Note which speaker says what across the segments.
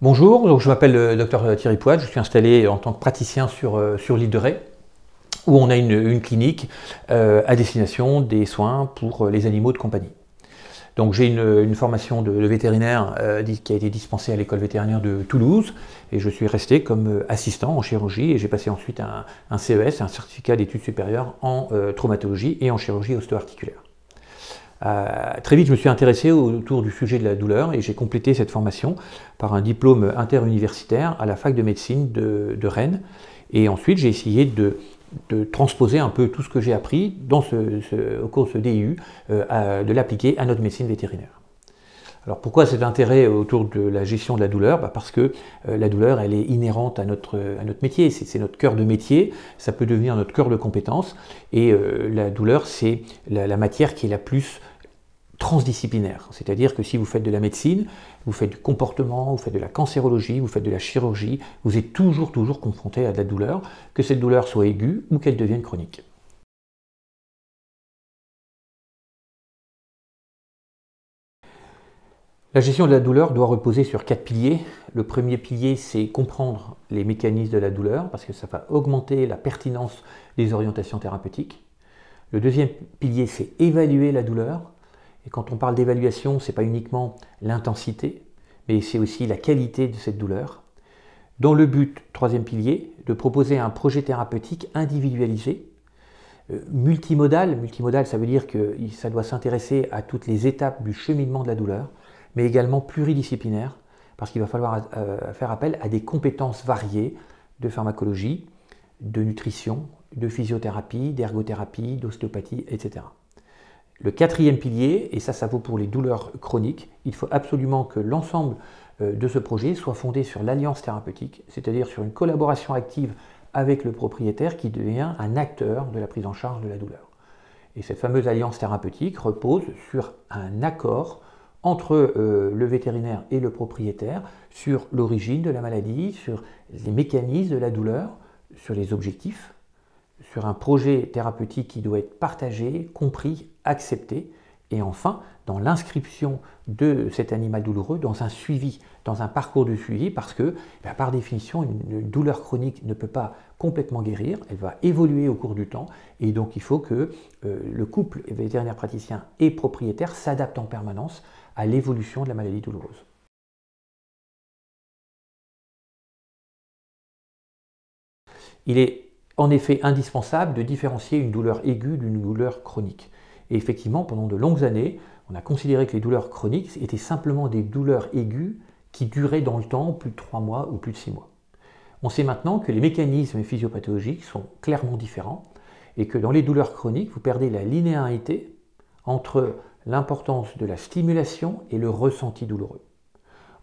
Speaker 1: Bonjour, donc je m'appelle le Dr Thierry Poit, je suis installé en tant que praticien sur l'île de Ré, où on a une clinique à destination des soins pour les animaux de compagnie. Donc j'ai une formation de vétérinaire qui a été dispensée à l'école vétérinaire de Toulouse, et je suis resté comme assistant en chirurgie, et j'ai passé ensuite un CES, un certificat d'études supérieures en traumatologie et en chirurgie osteoarticulaire. Très vite, je me suis intéressé autour du sujet de la douleur et j'ai complété cette formation par un diplôme interuniversitaire à la fac de médecine de Rennes. Et ensuite, j'ai essayé de transposer un peu tout ce que j'ai appris au cours de ce DU, de l'appliquer à notre médecine vétérinaire. Alors pourquoi cet intérêt autour de la gestion de la douleur? Parce que la douleur, elle est inhérente à notre métier, c'est notre cœur de métier, ça peut devenir notre cœur de compétence, et la douleur, c'est la matière qui est la plus transdisciplinaire. C'est-à-dire que si vous faites de la médecine, vous faites du comportement, vous faites de la cancérologie, vous faites de la chirurgie, vous êtes toujours confronté à de la douleur, que cette douleur soit aiguë ou qu'elle devienne chronique. La gestion de la douleur doit reposer sur 4 piliers. Le premier pilier, c'est comprendre les mécanismes de la douleur, parce que ça va augmenter la pertinence des orientations thérapeutiques. Le deuxième pilier, c'est évaluer la douleur. Et quand on parle d'évaluation, ce n'est pas uniquement l'intensité, mais c'est aussi la qualité de cette douleur. Dans le but, troisième pilier, de proposer un projet thérapeutique individualisé, multimodal. Multimodal, ça veut dire que ça doit s'intéresser à toutes les étapes du cheminement de la douleur, mais également pluridisciplinaire, parce qu'il va falloir faire appel à des compétences variées de pharmacologie, de nutrition, de physiothérapie, d'ergothérapie, d'ostéopathie, etc. Le quatrième pilier, et ça vaut pour les douleurs chroniques, il faut absolument que l'ensemble de ce projet soit fondé sur l'alliance thérapeutique, c'est-à-dire sur une collaboration active avec le propriétaire qui devient un acteur de la prise en charge de la douleur. Et cette fameuse alliance thérapeutique repose sur un accord entre le vétérinaire et le propriétaire sur l'origine de la maladie, sur les mécanismes de la douleur, sur les objectifs, sur un projet thérapeutique qui doit être partagé, compris, accepté, et enfin dans l'inscription de cet animal douloureux dans un suivi, dans un parcours de suivi, parce que par définition une douleur chronique ne peut pas complètement guérir, elle va évoluer au cours du temps, et donc il faut que le couple vétérinaire praticien et propriétaire s'adapte en permanence à l'évolution de la maladie douloureuse. Il est en effet indispensable de différencier une douleur aiguë d'une douleur chronique. Et effectivement, pendant de longues années, on a considéré que les douleurs chroniques étaient simplement des douleurs aiguës qui duraient dans le temps plus de 3 mois ou plus de 6 mois. On sait maintenant que les mécanismes physiopathologiques sont clairement différents et que dans les douleurs chroniques, vous perdez la linéarité entre l'importance de la stimulation et le ressenti douloureux.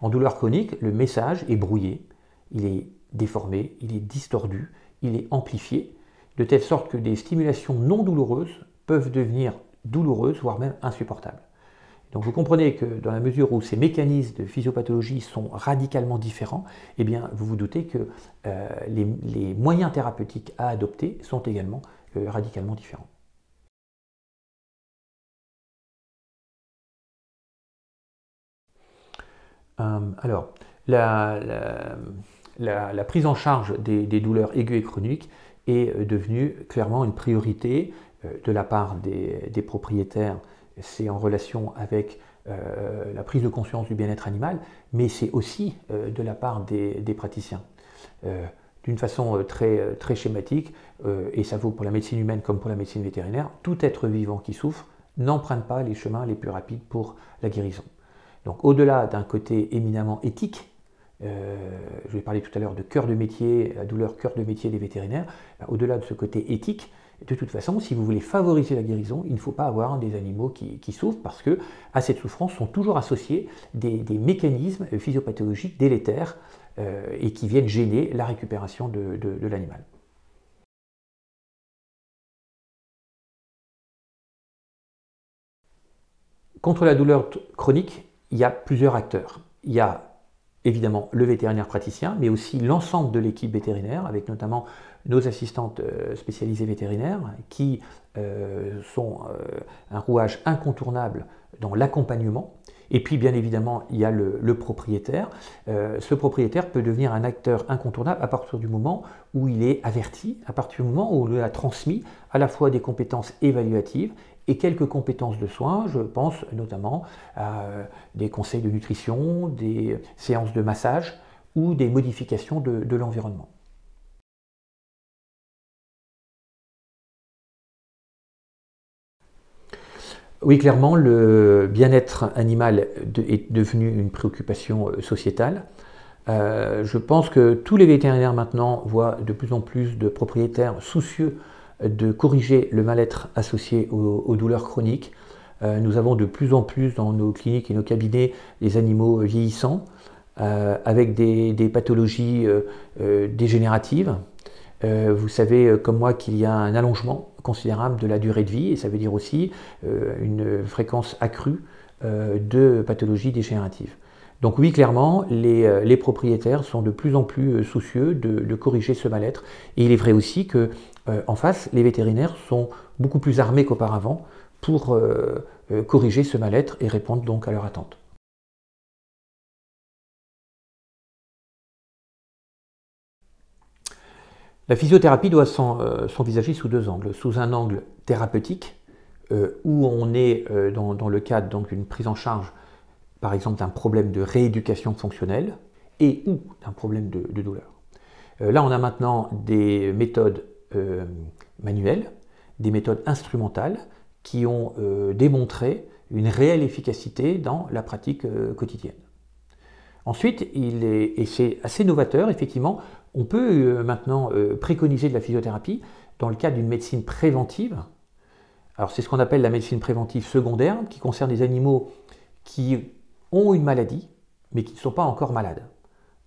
Speaker 1: En douleur chronique, le message est brouillé, il est déformé, il est distordu, il est amplifié, de telle sorte que des stimulations non douloureuses peuvent devenir douloureuses, voire même insupportables. Donc vous comprenez que dans la mesure où ces mécanismes de physiopathologie sont radicalement différents, eh bien vous vous doutez que les moyens thérapeutiques à adopter sont également radicalement différents. Alors, la prise en charge des douleurs aiguës et chroniques est devenue clairement une priorité de la part des propriétaires. C'est en relation avec la prise de conscience du bien-être animal, mais c'est aussi de la part des praticiens. D'une façon très schématique, et ça vaut pour la médecine humaine comme pour la médecine vétérinaire, tout être vivant qui souffre n'emprunte pas les chemins les plus rapides pour la guérison. Donc au-delà d'un côté éminemment éthique, je vais parler tout à l'heure de cœur de métier, la douleur cœur de métier des vétérinaires, au-delà de ce côté éthique, de toute façon, si vous voulez favoriser la guérison, il ne faut pas avoir des animaux qui souffrent, parce que à cette souffrance sont toujours associés des mécanismes physiopathologiques délétères et qui viennent gêner la récupération de l'animal. Contre la douleur chronique, il y a plusieurs acteurs. Il y a évidemment le vétérinaire praticien, mais aussi l'ensemble de l'équipe vétérinaire, avec notamment nos assistantes spécialisées vétérinaires qui sont un rouage incontournable dans l'accompagnement. Et puis, bien évidemment, il y a le propriétaire. Ce propriétaire peut devenir un acteur incontournable à partir du moment où il est averti, à partir du moment où on lui a transmis à la fois des compétences évaluatives et quelques compétences de soins. Je pense notamment à des conseils de nutrition, des séances de massage ou des modifications de l'environnement. Oui, clairement, le bien-être animal est devenu une préoccupation sociétale. Je pense que tous les vétérinaires maintenant voient de plus en plus de propriétaires soucieux de corriger le mal-être associé aux douleurs chroniques. Nous avons de plus en plus dans nos cliniques et nos cabinets des animaux vieillissants avec des pathologies dégénératives. Vous savez comme moi qu'il y a un allongement considérable de la durée de vie et ça veut dire aussi une fréquence accrue de pathologies dégénératives. Donc oui, clairement, les propriétaires sont de plus en plus soucieux de corriger ce mal-être. Et il est vrai aussi qu'en face, les vétérinaires sont beaucoup plus armés qu'auparavant pour corriger ce mal-être et répondre donc à leurs attentes. La physiothérapie doit s'envisager sous deux angles. Sous un angle thérapeutique, où on est dans le cadre d'une prise en charge, par exemple d'un problème de rééducation fonctionnelle et ou d'un problème de douleur. Là, on a maintenant des méthodes manuelles, des méthodes instrumentales qui ont démontré une réelle efficacité dans la pratique quotidienne. Ensuite, et c'est assez novateur, effectivement, on peut maintenant préconiser de la physiothérapie dans le cadre d'une médecine préventive. Alors c'est ce qu'on appelle la médecine préventive secondaire, qui concerne les animaux qui ont une maladie, mais qui ne sont pas encore malades.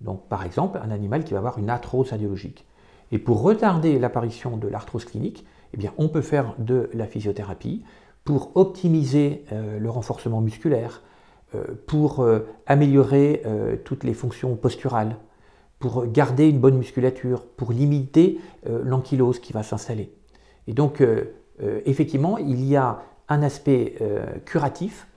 Speaker 1: Donc par exemple, un animal qui va avoir une arthrose radiologique. Et pour retarder l'apparition de l'arthrose clinique, eh bien, on peut faire de la physiothérapie pour optimiser le renforcement musculaire, pour améliorer toutes les fonctions posturales, pour garder une bonne musculature, pour limiter l'ankylose qui va s'installer. Et donc, effectivement, il y a un aspect curatif,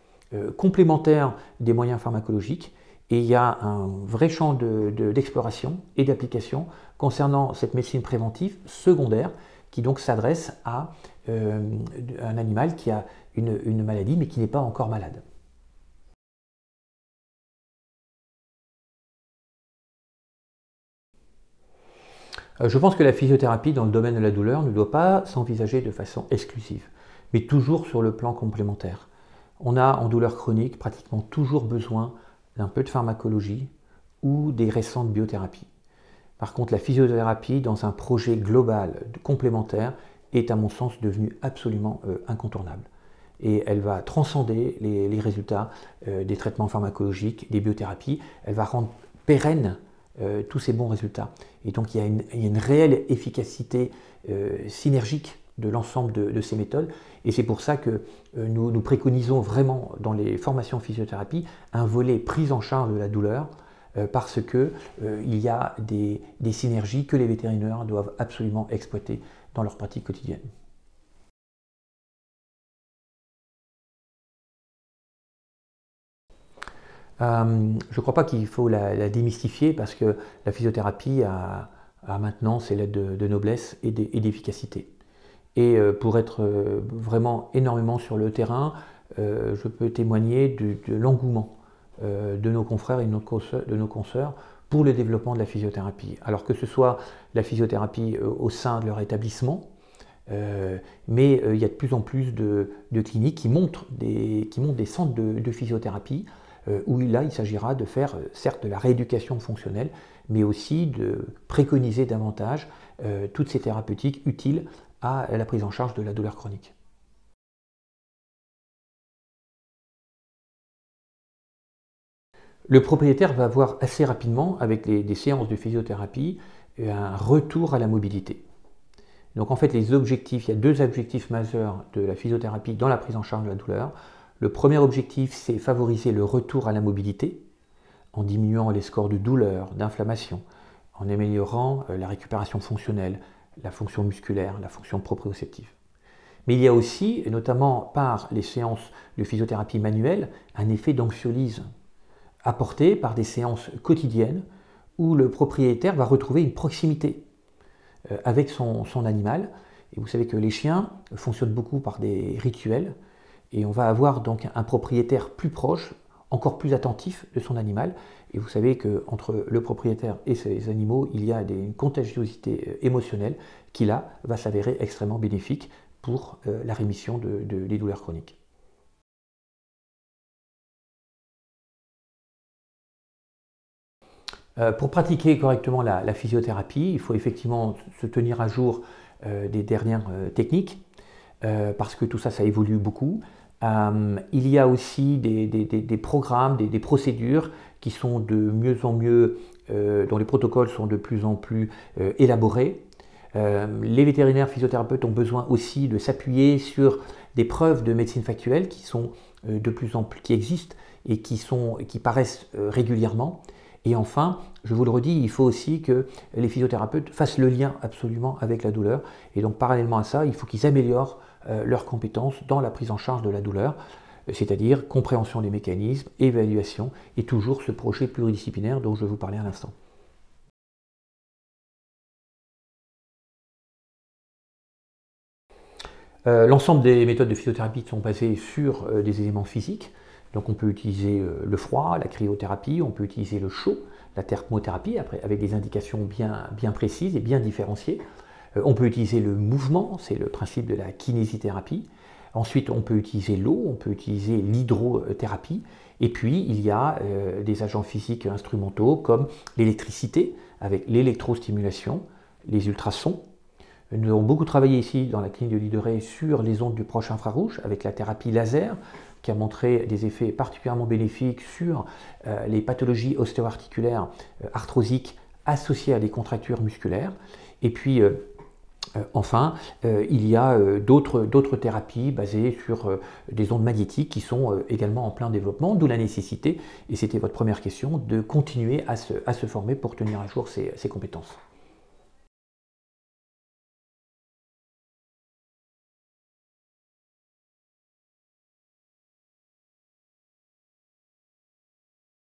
Speaker 1: complémentaire des moyens pharmacologiques, et il y a un vrai champ d'exploration et d'application concernant cette médecine préventive secondaire qui donc s'adresse à un animal qui a une maladie mais qui n'est pas encore malade. Je pense que la physiothérapie dans le domaine de la douleur ne doit pas s'envisager de façon exclusive, mais toujours sur le plan complémentaire. On a en douleur chronique pratiquement toujours besoin d'un peu de pharmacologie ou des récentes biothérapies. Par contre, la physiothérapie dans un projet global complémentaire est à mon sens devenue absolument incontournable. Et elle va transcender les résultats des traitements pharmacologiques, des biothérapies, elle va rendre pérenne tous ces bons résultats. Et donc il y a une réelle efficacité synergique de l'ensemble de ces méthodes. Et c'est pour ça que nous préconisons vraiment dans les formations en physiothérapie un volet prise en charge de la douleur parce qu'il y a des synergies que les vétérinaires doivent absolument exploiter dans leur pratique quotidienne. Je ne crois pas qu'il faut la démystifier parce que la physiothérapie a maintenant ses lettres de noblesse et d'efficacité. Et pour être vraiment énormément sur le terrain, je peux témoigner de l'engouement de nos confrères et de nos consoeurs pour le développement de la physiothérapie. Alors que ce soit la physiothérapie au sein de leur établissement, mais il y a de plus en plus de cliniques qui montent des centres de physiothérapie où là, il s'agira de faire certes de la rééducation fonctionnelle, mais aussi de préconiser davantage toutes ces thérapeutiques utiles à la prise en charge de la douleur chronique. Le propriétaire va avoir assez rapidement, avec des séances de physiothérapie, un retour à la mobilité. Donc en fait, il y a deux objectifs majeurs de la physiothérapie dans la prise en charge de la douleur. Le premier objectif, c'est favoriser le retour à la mobilité en diminuant les scores de douleur, d'inflammation, en améliorant la récupération fonctionnelle, la fonction musculaire, la fonction proprioceptive. Mais il y a aussi, et notamment par les séances de physiothérapie manuelle, un effet d'anxiolyse apporté par des séances quotidiennes où le propriétaire va retrouver une proximité avec son animal. Et vous savez que les chiens fonctionnent beaucoup par des rituels et on va avoir donc un propriétaire plus proche, encore plus attentif de son animal. Et vous savez qu'entre le propriétaire et ses animaux, il y a une contagiosité émotionnelle qui là va s'avérer extrêmement bénéfique pour la rémission des douleurs chroniques. Pour pratiquer correctement la physiothérapie, il faut effectivement se tenir à jour des dernières techniques, parce que tout ça, ça évolue beaucoup. Il y a aussi des programmes, des procédures qui sont de mieux en mieux, dont les protocoles sont de plus en plus élaborés. Les vétérinaires physiothérapeutes ont besoin aussi de s'appuyer sur des preuves de médecine factuelle qui sont de plus en plus, qui existent et qui paraissent régulièrement. Et enfin, je vous le redis, il faut aussi que les physiothérapeutes fassent le lien absolument avec la douleur. Et donc parallèlement à ça, il faut qu'ils améliorent leurs compétences dans la prise en charge de la douleur, c'est-à-dire compréhension des mécanismes, évaluation et toujours ce projet pluridisciplinaire dont je vous parlais à l'instant. L'ensemble des méthodes de physiothérapie sont basées sur des éléments physiques. Donc on peut utiliser le froid, la cryothérapie, on peut utiliser le chaud, la thermothérapie, après, avec des indications bien précises et bien différenciées. On peut utiliser le mouvement, c'est le principe de la kinésithérapie. Ensuite, on peut utiliser l'eau, on peut utiliser l'hydrothérapie. Et puis, il y a des agents physiques instrumentaux comme l'électricité, avec l'électrostimulation, les ultrasons. Nous avons beaucoup travaillé ici dans la clinique de Lilleret sur les ondes du proche infrarouge avec la thérapie laser qui a montré des effets particulièrement bénéfiques sur les pathologies ostéo-articulaires arthrosiques associées à des contractures musculaires. Et puis enfin, il y a d'autres thérapies basées sur des ondes magnétiques qui sont également en plein développement, d'où la nécessité, et c'était votre première question, de continuer à se former pour tenir à jour ces compétences.